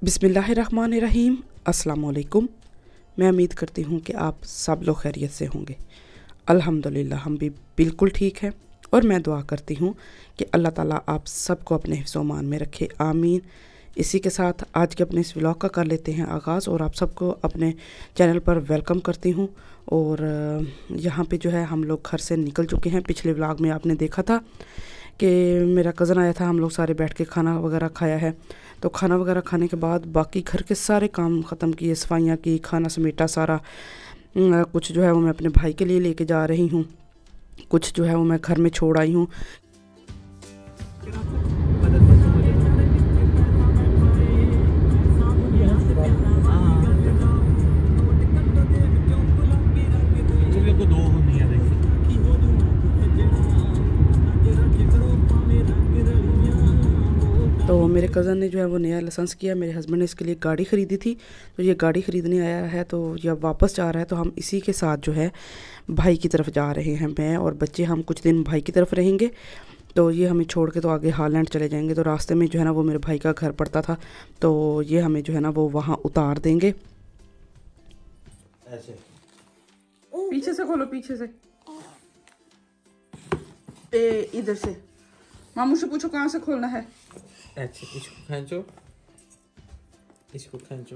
बिस्मिल्लाहिर्रहमानिर्रहीम। अस्सलाम वालेकुम। मैं उम्मीद करती हूँ कि आप सब लोग खैरियत से होंगे। अल्हम्दुलिल्लाह हम भी बिल्कुल ठीक हैं और मैं दुआ करती हूँ कि अल्लाह ताला आप सबको अपने हिफ्ज़ व अमान में रखे, आमीन। इसी के साथ आज के अपने इस व्लॉग का कर लेते हैं आगाज़ और आप सबको अपने चैनल पर वेलकम करती हूँ। और यहाँ पे जो है हम लोग घर से निकल चुके हैं। पिछले व्लॉग में आपने देखा था कि मेरा कज़न आया था, हम लोग सारे बैठ के खाना वगैरह खाया है। तो खाना वगैरह खाने के बाद बाकी घर के सारे काम ख़त्म किए, सफाइयाँ की, खाना समेटा सारा। कुछ जो है वो मैं अपने भाई के लिए लेके जा रही हूँ, कुछ जो है वो मैं घर में छोड़ आई हूँ। तो मेरे कज़न ने जो है वो नया लाइसेंस किया, मेरे हस्बैंड ने इसके लिए गाड़ी ख़रीदी थी, तो ये गाड़ी ख़रीदने आया है। तो जब वापस जा रहा है तो हम इसी के साथ जो है भाई की तरफ जा रहे हैं। मैं और बच्चे हम कुछ दिन भाई की तरफ रहेंगे, तो ये हमें छोड़ के तो आगे हालैंड चले जाएंगे। तो रास्ते में जो है ना वो मेरे भाई का घर पड़ता था, तो ये हमें जो है ना वो वहाँ उतार देंगे। ऐसे पीछे से खोलो, पीछे से, इधर से। मामू से पूछो कहाँ से खोलना है। ऐसे इसको खींचो, इसको खींचो।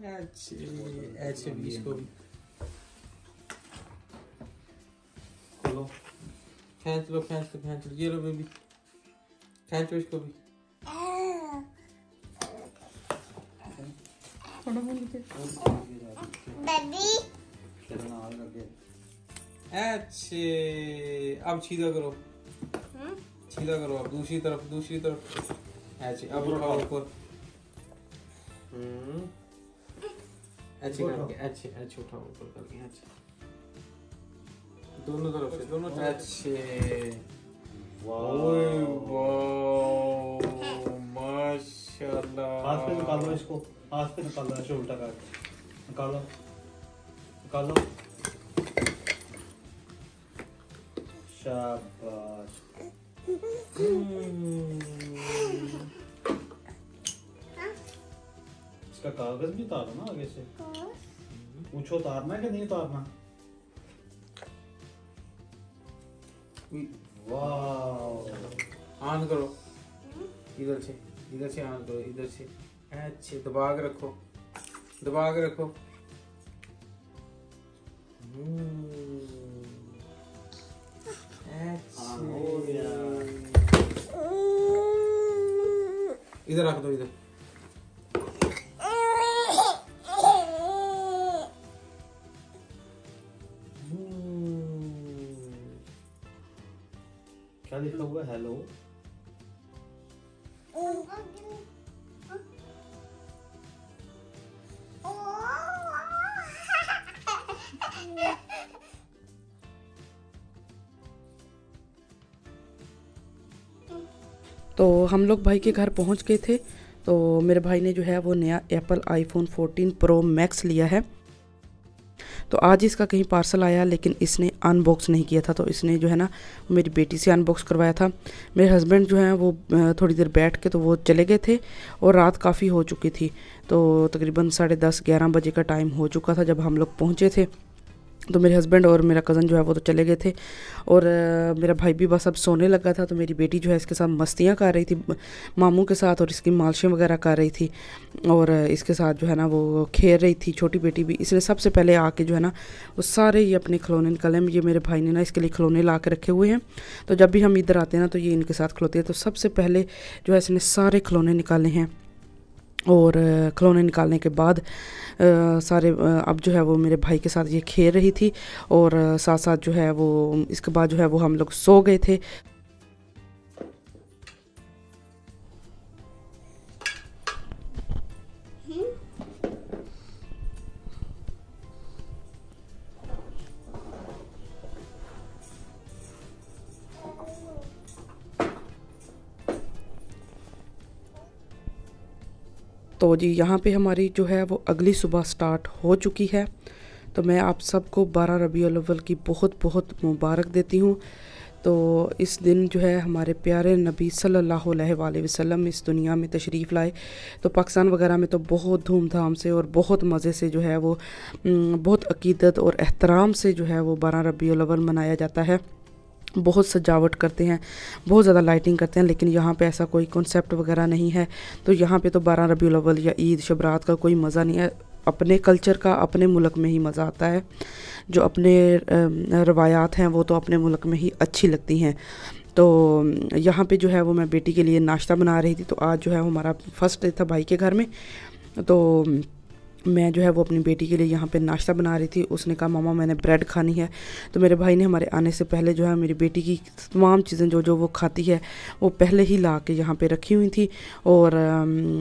ऐसे ऐसे भी इसको भी खोलो। खींच लो, खींच लो, खींच लो। ये लो बेबी, खींचो इसको भी। बेबी अच्छे, अब सीधा करो, सीधा करो। अब दूसरी तरफ, दूसरी तरफ। ऐसे अब उठाओ ऊपर। अच्छे करके, अच्छे अच्छे उठाओ ऊपर करके। अच्छे दोनों तरफ से, दोनों तरफ। अच्छे, वाह माशाल्लाह। हाथ पे निकालो इसको, हाथ पे निकालो, ऐसे उल्टा करके निकालो, निकालो। शाबाश। इसका कागज भी उतारो ना आगे से। पूछो उतारना है कि नहीं उतारना। वाह, ऑन करो। इधर से, इधर से ऑन करो, इधर से। अच्छे, दबा के रखो, दबा के रखो। इधर रख दो, इधर। क्या लिखा हुआ है? हेलो। तो हम लोग भाई के घर पहुंच गए थे। तो मेरे भाई ने जो है वो नया एप्पल आईफोन 14 प्रो मैक्स लिया है। तो आज इसका कहीं पार्सल आया, लेकिन इसने अनबॉक्स नहीं किया था। तो इसने जो है ना मेरी बेटी से अनबॉक्स करवाया था। मेरे हस्बैंड जो हैं वो थोड़ी देर बैठ के तो वो चले गए थे और रात काफ़ी हो चुकी थी। तो तकरीबन 10:30-11 बजे का टाइम हो चुका था जब हम लोग पहुँचे थे। तो मेरे हस्बैंड और मेरा कज़न जो है वो तो चले गए थे और मेरा भाई भी बस अब सोने लगा था। तो मेरी बेटी जो है इसके साथ मस्तियाँ कर रही थी मामू के साथ, और इसकी मालिशें वगैरह कर रही थी और इसके साथ जो है ना वो खेल रही थी। छोटी बेटी भी, इसने सबसे पहले आके जो है ना वो सारे ये अपने खिलौने निकाले। ये मेरे भाई ने ना इसके लिए खिलौने ला के रखे हुए हैं। तो जब भी हम इधर आते हैं ना तो ये इनके साथ खिलौती है। तो सबसे पहले जो है इसने सारे खिलौने निकाले हैं और खिलौने निकालने के बाद सारे अब जो है वो मेरे भाई के साथ ये खेल रही थी और साथ साथ जो है वो इसके बाद जो है वो हम लोग सो गए थे। तो जी यहाँ पे हमारी जो है वो अगली सुबह स्टार्ट हो चुकी है। तो मैं आप सबको 12 रबीउल अव्वल की बहुत बहुत मुबारक देती हूँ। तो इस दिन जो है हमारे प्यारे नबी सल्लल्लाहु अलैहि वसल्लम इस दुनिया में तशरीफ़ लाए। तो पाकिस्तान वगैरह में तो बहुत धूमधाम से और बहुत मज़े से जो है वो बहुत अकीदत और एहतराम से जो है वो 12 रबीउल अव्वल मनाया जाता है। बहुत सजावट करते हैं, बहुत ज़्यादा लाइटिंग करते हैं, लेकिन यहाँ पे ऐसा कोई कॉन्सेप्ट वगैरह नहीं है। तो यहाँ पे तो 12 रबीउल अव्वल या ईद शबरात का कोई मज़ा नहीं है। अपने कल्चर का अपने मुल्क में ही मज़ा आता है। जो अपने रवायात हैं वो तो अपने मुल्क में ही अच्छी लगती हैं। तो यहाँ पे जो है वो मैं बेटी के लिए नाश्ता बना रही थी। तो आज जो है हमारा फर्स्ट डे था भाई के घर में। तो मैं जो है वो अपनी बेटी के लिए यहाँ पे नाश्ता बना रही थी। उसने कहा मामा मैंने ब्रेड खानी है। तो मेरे भाई ने हमारे आने से पहले जो है मेरी बेटी की तमाम चीज़ें जो वो खाती है वो पहले ही ला के यहाँ पे रखी हुई थी। और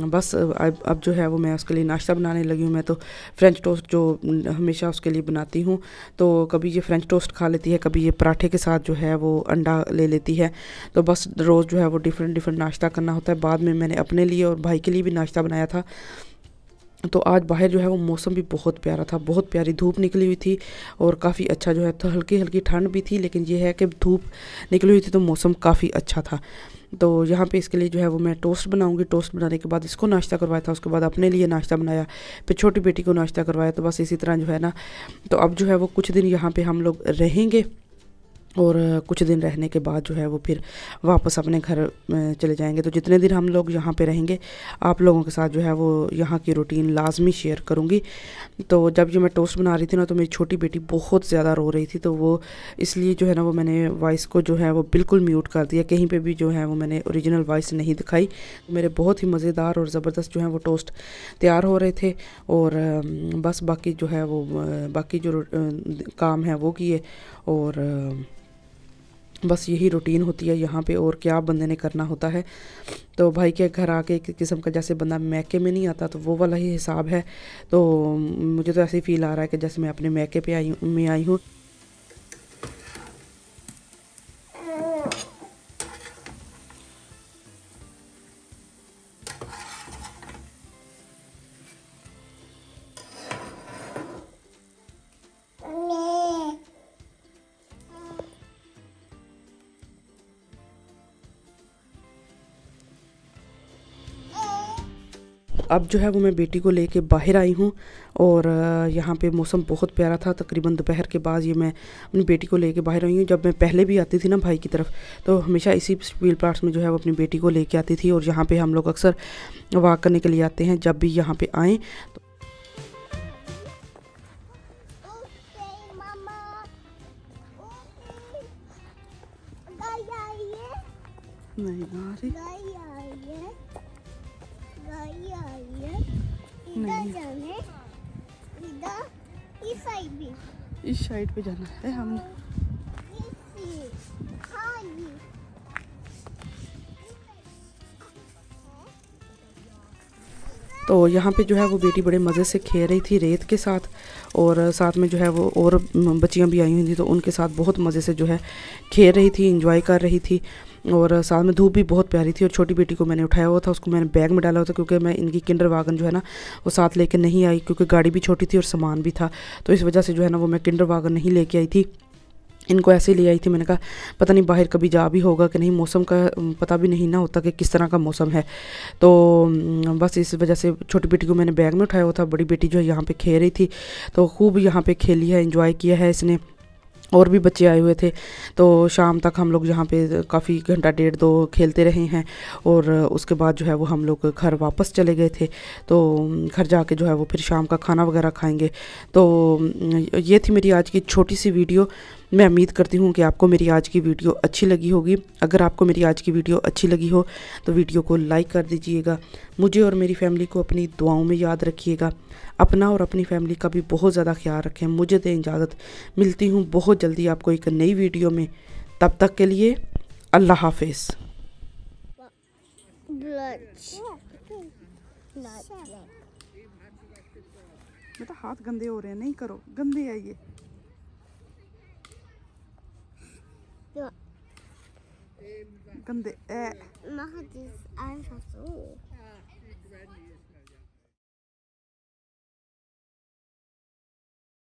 बस अब जो है वो मैं उसके लिए नाश्ता बनाने लगी हूँ। मैं तो फ्रेंच टोस्ट जो हमेशा उसके लिए बनाती हूँ, तो कभी ये फ्रेंच टोस्ट खा लेती है, कभी ये पराठे के साथ जो है वो अंडा ले लेती है। तो बस रोज़ जो है वो डिफरेंट नाश्ता करना होता है। बाद में मैंने अपने लिए और भाई के लिए भी नाश्ता बनाया था। तो आज बाहर जो है वो मौसम भी बहुत प्यारा था, बहुत प्यारी धूप निकली हुई थी और काफ़ी अच्छा जो है तो हल्की ठंड भी थी, लेकिन ये है कि धूप निकली हुई थी तो मौसम काफ़ी अच्छा था। तो यहाँ पे इसके लिए जो है वो मैं टोस्ट बनाऊंगी। टोस्ट बनाने के बाद इसको नाश्ता करवाया था, उसके बाद अपने लिए नाश्ता बनाया, फिर छोटी बेटी को नाश्ता करवाया। तो बस इसी तरह जो है ना, तो अब जो है वो कुछ दिन यहाँ पर हम लोग रहेंगे और कुछ दिन रहने के बाद जो है वो फिर वापस अपने घर चले जाएंगे। तो जितने दिन हम लोग यहाँ पे रहेंगे आप लोगों के साथ जो है वो यहाँ की रूटीन लाजमी शेयर करूँगी। तो जब ये मैं टोस्ट बना रही थी ना, तो मेरी छोटी बेटी बहुत ज़्यादा रो रही थी। तो वो इसलिए जो है ना वो मैंने वॉइस को जो है वो बिल्कुल म्यूट कर दिया, कहीं पर भी जो है वो मैंने ओरिजिनल वॉइस नहीं दिखाई। मेरे बहुत ही मज़ेदार और ज़बरदस्त जो है वो टोस्ट तैयार हो रहे थे। और बस बाकी जो है वो बाकी जो काम है वो किए। और बस यही रूटीन होती है यहाँ पे, और क्या बंदे ने करना होता है। तो भाई के घर आके एक किस्म का जैसे बंदा मैके में नहीं आता तो वो वाला ही हिसाब है। तो मुझे तो ऐसे ही फील आ रहा है कि जैसे मैं अपने मैके पे आई हूँ। अब जो है वो मैं बेटी को लेके बाहर आई हूँ और यहाँ पे मौसम बहुत प्यारा था। तकरीबन दोपहर के बाद ये मैं अपनी बेटी को लेके बाहर आई हूँ। जब मैं पहले भी आती थी ना भाई की तरफ, तो हमेशा इसी व्हील पार्ट्स में जो है वो अपनी बेटी को लेके आती थी। और यहाँ पे हम लोग अक्सर वॉक करने के लिए आते हैं जब भी यहाँ पे आएँ। नहीं आ रही, नहीं इस साइड पे जाना है हमने। तो यहाँ पे जो है वो बेटी बड़े मज़े से खेल रही थी रेत के साथ, और साथ में जो है वो और बच्चियाँ भी आई हुई थी, तो उनके साथ बहुत मज़े से जो है खेल रही थी, एंजॉय कर रही थी। और साथ में धूप भी बहुत प्यारी थी। और छोटी बेटी को मैंने उठाया हुआ था, उसको मैंने बैग में डाला हुआ था, क्योंकि मैं इनकी किंडर वागन जो है ना वो साथ लेके नहीं आई, क्योंकि गाड़ी भी छोटी थी और सामान भी था। तो इस वजह से जो है ना वो मैं किंडर वागन नहीं लेके आई थी, इनको ऐसे ले आई थी। मैंने कहा पता नहीं बाहर कभी जा भी होगा कि नहीं, मौसम का पता भी नहीं ना होता कि किस तरह का मौसम है। तो बस इस वजह से छोटी बेटी को मैंने बैग में उठाया हुआ था। बड़ी बेटी जो है यहाँ पे खेल रही थी, तो खूब यहाँ पे खेली है, एंजॉय किया है इसने। और भी बच्चे आए हुए थे, तो शाम तक हम लोग यहाँ पे काफ़ी घंटा डेढ़ दो खेलते रहे हैं। और उसके बाद जो है वो हम लोग घर वापस चले गए थे। तो घर जाके जो है वो फिर शाम का खाना वगैरह खाएंगे। तो ये थी मेरी आज की छोटी सी वीडियो। मैं उम्मीद करती हूँ कि आपको मेरी आज की वीडियो अच्छी लगी होगी। अगर आपको मेरी आज की वीडियो अच्छी लगी हो तो वीडियो को लाइक कर दीजिएगा। मुझे और मेरी फैमिली को अपनी दुआओं में याद रखिएगा। अपना और अपनी फैमिली का भी बहुत ज़्यादा ख्याल रखें। मुझे दें इजाज़त, मिलती हूँ बहुत जल्दी आपको एक नई वीडियो में। तब तक के लिए अल्लाह हाफिज़। बेटा हाथ गंदे हो रहे हैं, नहीं करो, गंदे है ये। गंदे Mach es einfach so.